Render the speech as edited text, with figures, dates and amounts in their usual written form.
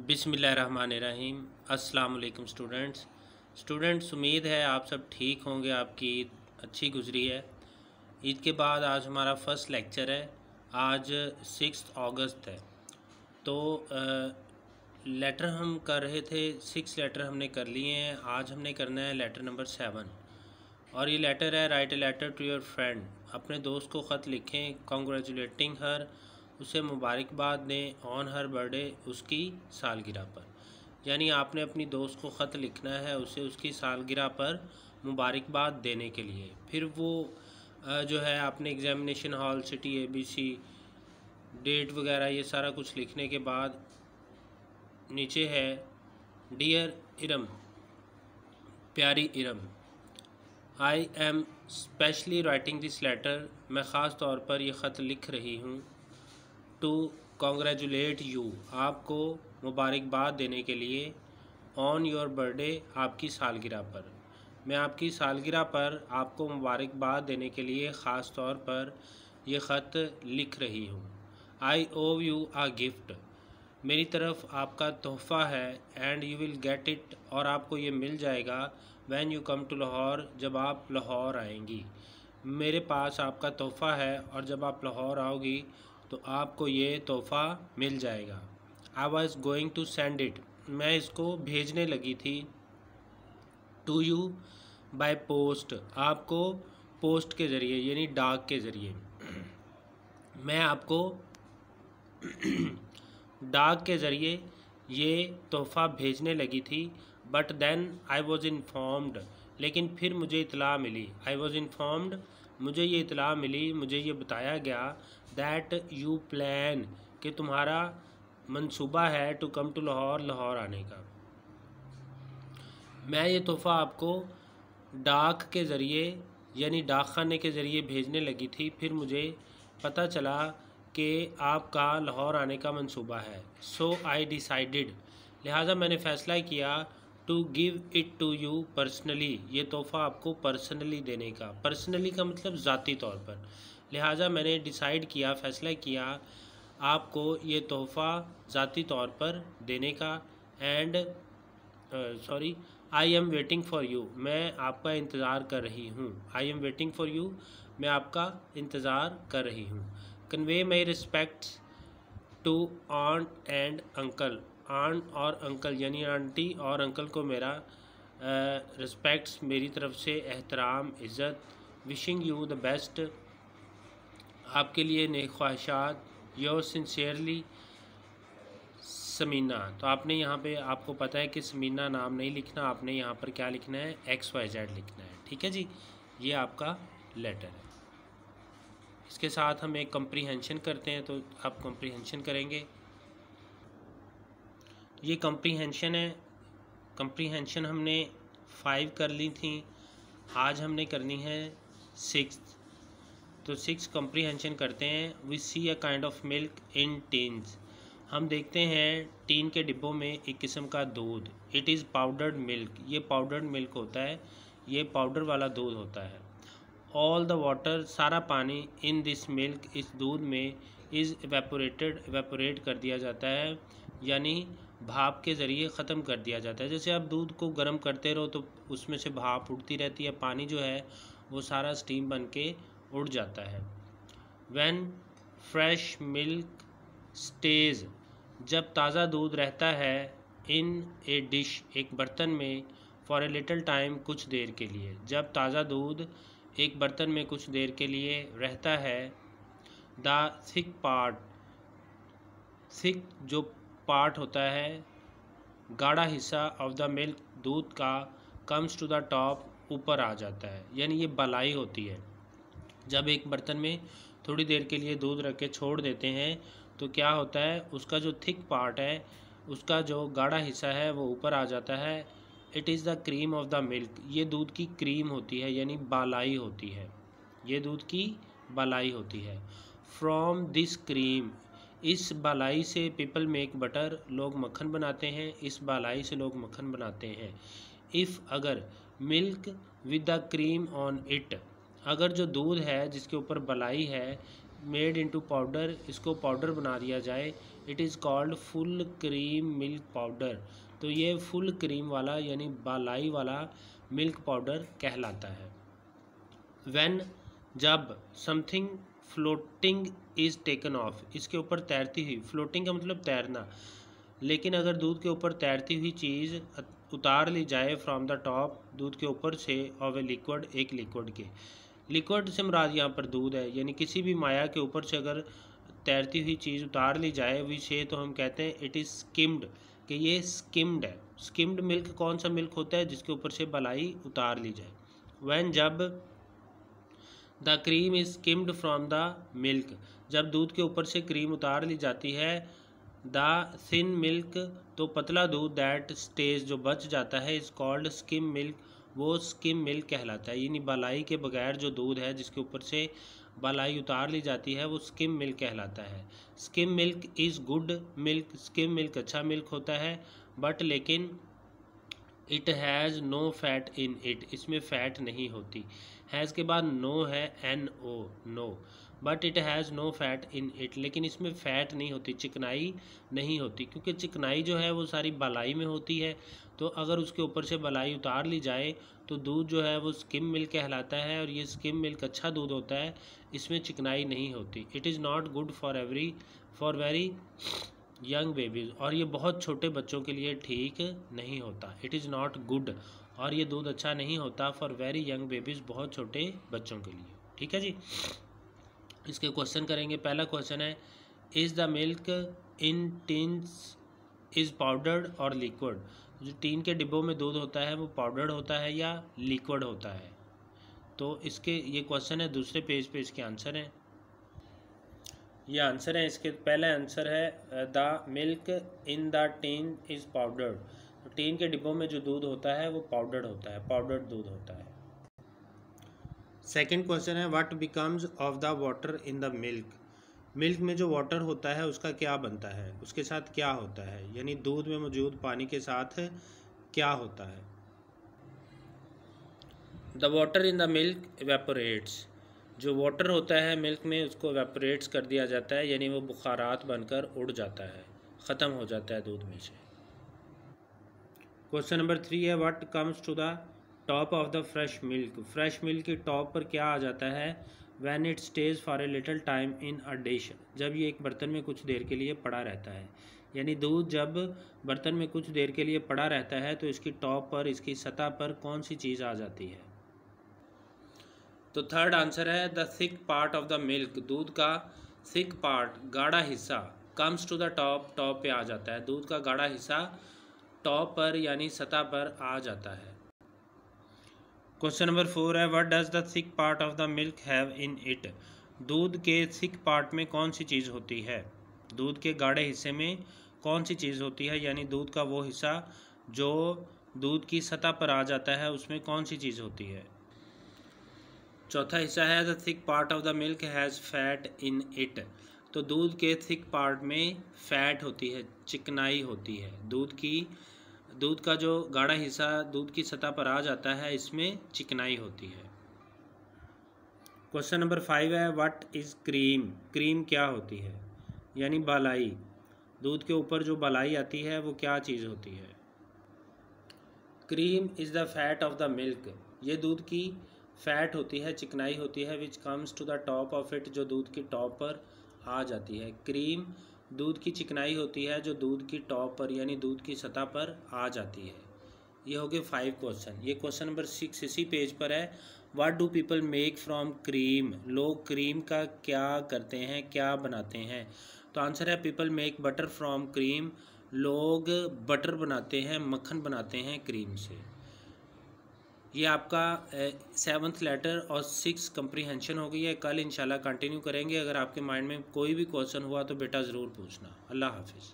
बिस्मिल्लाहिर्रहमानिर्रहीम। अस्सलाम वालेकुम स्टूडेंट्स, उम्मीद है आप सब ठीक होंगे। आपकी ईद अच्छी गुजरी है। ईद के बाद आज हमारा फ़र्स्ट लेक्चर है। आज 6 अगस्त है। तो लेटर हम कर रहे थे, 6 लेटर हमने कर लिए हैं। आज हमने करना है लेटर नंबर 7 और ये लेटर है write a letter to your friend. अपने दोस्त को ख़त लिखें कॉन्ग्रेचुलेटिंग हर, उसे मुबारकबाद दें ऑन हर बर्थडे, उसकी सालगिरह पर। यानी आपने अपनी दोस्त को ख़त लिखना है उसे उसकी सालगिरह पर मुबारकबाद देने के लिए। फिर वो जो है आपने examination hall, city, ABC, date वगैरह ये सारा कुछ लिखने के बाद नीचे है डियर इरम, प्यारी Iram, I am specially writing this letter, मैं ख़ास तौर पर यह ख़त लिख रही हूँ टू कॉन्ग्रेचुलेट यू, आपको मुबारकबाद देने के लिए ऑन योर बर्थडे, आपकी सालगिरह पर। मैं आपकी सालगिरह पर आपको मुबारकबाद देने के लिए ख़ास तौर पर यह ख़त लिख रही हूँ। आई ओव यू आ गिफ्ट, मेरी तरफ आपका तोहफ़ा है। And you will get it, और आपको ये मिल जाएगा। When you come to Lahore, जब आप लाहौर आएंगी। मेरे पास आपका तोहफ़ा है और जब आप लाहौर आओगी तो आपको ये तोहफ़ा मिल जाएगा। I was going to send it, मैं इसको भेजने लगी थी। टू यू बाय पोस्ट, आपको पोस्ट के ज़रिए यानी डाक के ज़रिए। मैं आपको डाक के ज़रिए ये तोहफ़ा भेजने लगी थी। But then I was informed, लेकिन फिर मुझे इतला मिली। आई वॉज इन्फॉर्म्ड, मुझे ये इतला मिली, मुझे ये बताया गया दैट यू प्लान, कि तुम्हारा मंसूबा है to come to Lahore, Lahore आने का। मैं ये तोहफ़ा आपको डाक के ज़रिए यानी डाक खाने के ज़रिए भेजने लगी थी। फिर मुझे पता चला कि आपका लाहौर आने का मंसूबा है। सो आई डिसाइडेड, लिहाजा मैंने फ़ैसला किया to give it to you personally, ये तोहफ़ा आपको पर्सनली देने का। पर्सनली का मतलब ज़ाती तौर पर। लिहाजा मैंने डिसाइड किया, फ़ैसला किया आपको ये तोहफ़ा ज़ाती तौर पर देने का। And I am waiting for you, मैं आपका इंतज़ार कर रही हूँ। I am waiting for you, मैं आपका इंतज़ार कर रही हूँ। Convey my respects to aunt and uncle, aunt और अंकल यानी आंटी और अंकल को मेरा रिस्पेक्ट्स, मेरी तरफ से एहतराम, इज़्ज़त। विशिंग यू द बेस्ट, आपके लिए नेक ख्वाहिशात। योर सिंसियरली समीना, तो आपने यहाँ पे, आपको पता है कि समीना नाम नहीं लिखना, आपने यहाँ पर क्या लिखना है, XYZ लिखना है। ठीक है जी, ये आपका लेटर है। इसके साथ हम एक कम्प्रीहेंशन करते हैं, तो आप कम्प्रीहेंशन करेंगे। ये कम्प्रीहेंशन है। कम्प्रीहेंशन हमने 5 कर ली थी, आज हमने करनी है 6। तो 6 कम्प्रीहेंशन करते हैं। We see a kind of milk in tins, हम देखते हैं टीन के डिब्बों में एक किस्म का दूध। इट इज़ पाउडर्ड मिल्क, ये पाउडर्ड मिल्क होता है, ये पाउडर वाला दूध होता है। ऑल द वाटर, सारा पानी, इन दिस मिल्क, इस दूध में, इज़ एवेपोरेटेड, एवेपोरेट कर दिया जाता है, यानी भाप के ज़रिए ख़त्म कर दिया जाता है। जैसे आप दूध को गर्म करते रहो तो उसमें से भाप उड़ती रहती है, पानी जो है वो सारा स्टीम बन के उड़ जाता है। व्हेन फ्रेश मिल्क स्टेज, जब ताज़ा दूध रहता है, इन ए डिश, एक बर्तन में, फॉर ए लिटल टाइम, कुछ देर के लिए। जब ताज़ा दूध एक बर्तन में कुछ देर के लिए रहता है, द थिक पार्ट, थिक जो पार्ट होता है, गाढ़ा हिस्सा, ऑफ द मिल्क, दूध का, कम्स टू द टॉप, ऊपर आ जाता है, यानी ये बलाई होती है। जब एक बर्तन में थोड़ी देर के लिए दूध रख के छोड़ देते हैं तो क्या होता है, उसका जो थिक पार्ट है, उसका जो गाढ़ा हिस्सा है वो ऊपर आ जाता है। It is the cream of the milk, ये दूध की क्रीम होती है यानी बालाई होती है, ये दूध की बालाई होती है। फ्रॉम दिस क्रीम, इस बालाई से, पीपल मेक बटर, लोग मक्खन बनाते हैं, इस बालाई से लोग मक्खन बनाते हैं। इफ़, अगर, milk with the cream on it, अगर जो दूध है जिसके ऊपर बलाई है, मेड इनटू पाउडर, इसको पाउडर बना दिया जाए, it is called full cream milk powder. तो ये फुल क्रीम वाला यानी बालाई वाला मिल्क पाउडर कहलाता है। व्हेन जब something floating is taken of, इसके ऊपर तैरती हुई, फ्लोटिंग का मतलब तैरना, लेकिन अगर दूध के ऊपर तैरती हुई चीज़ उतार ली जाए फ्रॉम द टॉप, दूध के ऊपर से, ऑफ ए लिक्विड, एक लिक्विड के, लिक्विड से मुराद यहाँ पर दूध है, यानी किसी भी माया के ऊपर से अगर तैरती हुई चीज़ उतार ली जाए विषय, तो हम कहते हैं इट इज़ स्किम्ड, कि ये स्किम्ड है। स्किम्ड मिल्क कौन सा मिल्क होता है? जिसके ऊपर से मलाई उतार ली जाए। व्हेन जब the cream is skimmed from the milk, जब दूध के ऊपर से क्रीम उतार ली जाती है, द थिन मिल्क, तो पतला दूध, दैट स्टेज, जो बच जाता है, इज़ कॉल्ड स्किम मिल्क, वो स्किम मिल्क कहलाता है। यानी बालाई के बगैर जो दूध है जिसके ऊपर से बालाई उतार ली जाती है वो स्किम मिल्क कहलाता है। Skim milk is good milk, skim milk अच्छा मिल्क होता है, बट लेकिन it has no fat in it, इसमें फ़ैट नहीं होती। हैज़ के बाद नो है, N O, no, but it has no fat in it, लेकिन इसमें फ़ैट नहीं होती, चिकनाई नहीं होती, क्योंकि चिकनाई जो है वो सारी बालाई में होती है। तो अगर उसके ऊपर से बालाई उतार ली जाए तो दूध जो है वो स्किम मिल्क कहलाता है, और ये स्किम मिल्क अच्छा दूध होता है, इसमें चिकनाई नहीं होती। It is not good for very young babies, और ये बहुत छोटे बच्चों के लिए ठीक नहीं होता। इट इज़ नॉट गुड, और ये दूध अच्छा नहीं होता फॉर वेरी यंग बेबीज़, बहुत छोटे बच्चों के लिए। ठीक है जी, इसके क्वेश्चन करेंगे। पहला क्वेश्चन है, is the milk in tins is powdered और लिक्विड, जो टीन के डिब्बों में दूध होता है वो पाउडर्ड होता है या लिक्विड होता है? तो इसके ये क्वेश्चन है, दूसरे पेज पे इसके आंसर हैं। ये आंसर है इसके, पहला आंसर है the milk in the tin is powdered, तो टीन के डिब्बों में जो दूध होता है वो पाउडर्ड होता है, पाउडर्ड दूध होता है। सेकंड क्वेश्चन है, what becomes of the water in the milk, milk में जो वाटर होता है उसका क्या बनता है, उसके साथ क्या होता है, यानी दूध में मौजूद पानी के साथ क्या होता है? The water in the milk evaporates, जो वाटर होता है मिल्क में उसको एवेपोरेट्स कर दिया जाता है, यानी वो बुखारात बनकर उड़ जाता है, ख़त्म हो जाता है दूध में से। क्वेश्चन नंबर 3 है, what comes to the top of the fresh milk, fresh milk की टॉप पर क्या आ जाता है? When it stays for a little time in a dish, जब ये एक बर्तन में कुछ देर के लिए पड़ा रहता है, यानी दूध जब बर्तन में कुछ देर के लिए पड़ा रहता है तो इसकी टॉप पर, इसकी सतह पर कौन सी चीज़ आ जाती है? तो थर्ड आंसर है the thick part of the milk, दूध का थिक पार्ट, गाढ़ा हिस्सा, comes to the top, top पे आ जाता है, दूध का गाढ़ा हिस्सा टॉप पर यानी सतह पर आ जाता है। क्वेश्चन नंबर 4 है, what does the thick part of the milk have in it, दूध के थिक पार्ट में कौन सी चीज़ होती है? दूध के गाढ़े हिस्से में कौन सी चीज़ होती है, यानी दूध का वो हिस्सा जो दूध की सतह पर आ जाता है उसमें कौन सी चीज़ होती है? चौथा हिस्सा है, the thick part of the milk has fat in it, तो दूध के थिक पार्ट में फ़ैट होती है, चिकनाई होती है, दूध का जो गाढ़ा हिस्सा दूध की सतह पर आ जाता है इसमें चिकनाई होती है। क्वेश्चन नंबर 5 है, व्हाट इज़ क्रीम, क्रीम क्या होती है, यानी बालाई, दूध के ऊपर जो बालाई आती है वो क्या चीज़ होती है? Cream is the fat of the milk, ये दूध की फ़ैट होती है, चिकनाई होती है, which comes to the top of it, जो दूध की टॉप पर आ जाती है। क्रीम दूध की चिकनाई होती है जो दूध की टॉप पर यानी दूध की सतह पर आ जाती है। ये हो गए 5 क्वेश्चन। ये क्वेश्चन नंबर 6 इसी पेज पर है, what do people make from cream, लोग क्रीम का क्या करते हैं, क्या बनाते हैं? तो आंसर है people make butter from cream, लोग बटर बनाते हैं, मक्खन बनाते हैं क्रीम से। ये आपका 7th लेटर और 6 कंप्रीहेंशन हो गई है। कल इंशाल्लाह कंटिन्यू करेंगे। अगर आपके माइंड में कोई भी क्वेश्चन हुआ तो बेटा ज़रूर पूछना। अल्लाह हाफिज़।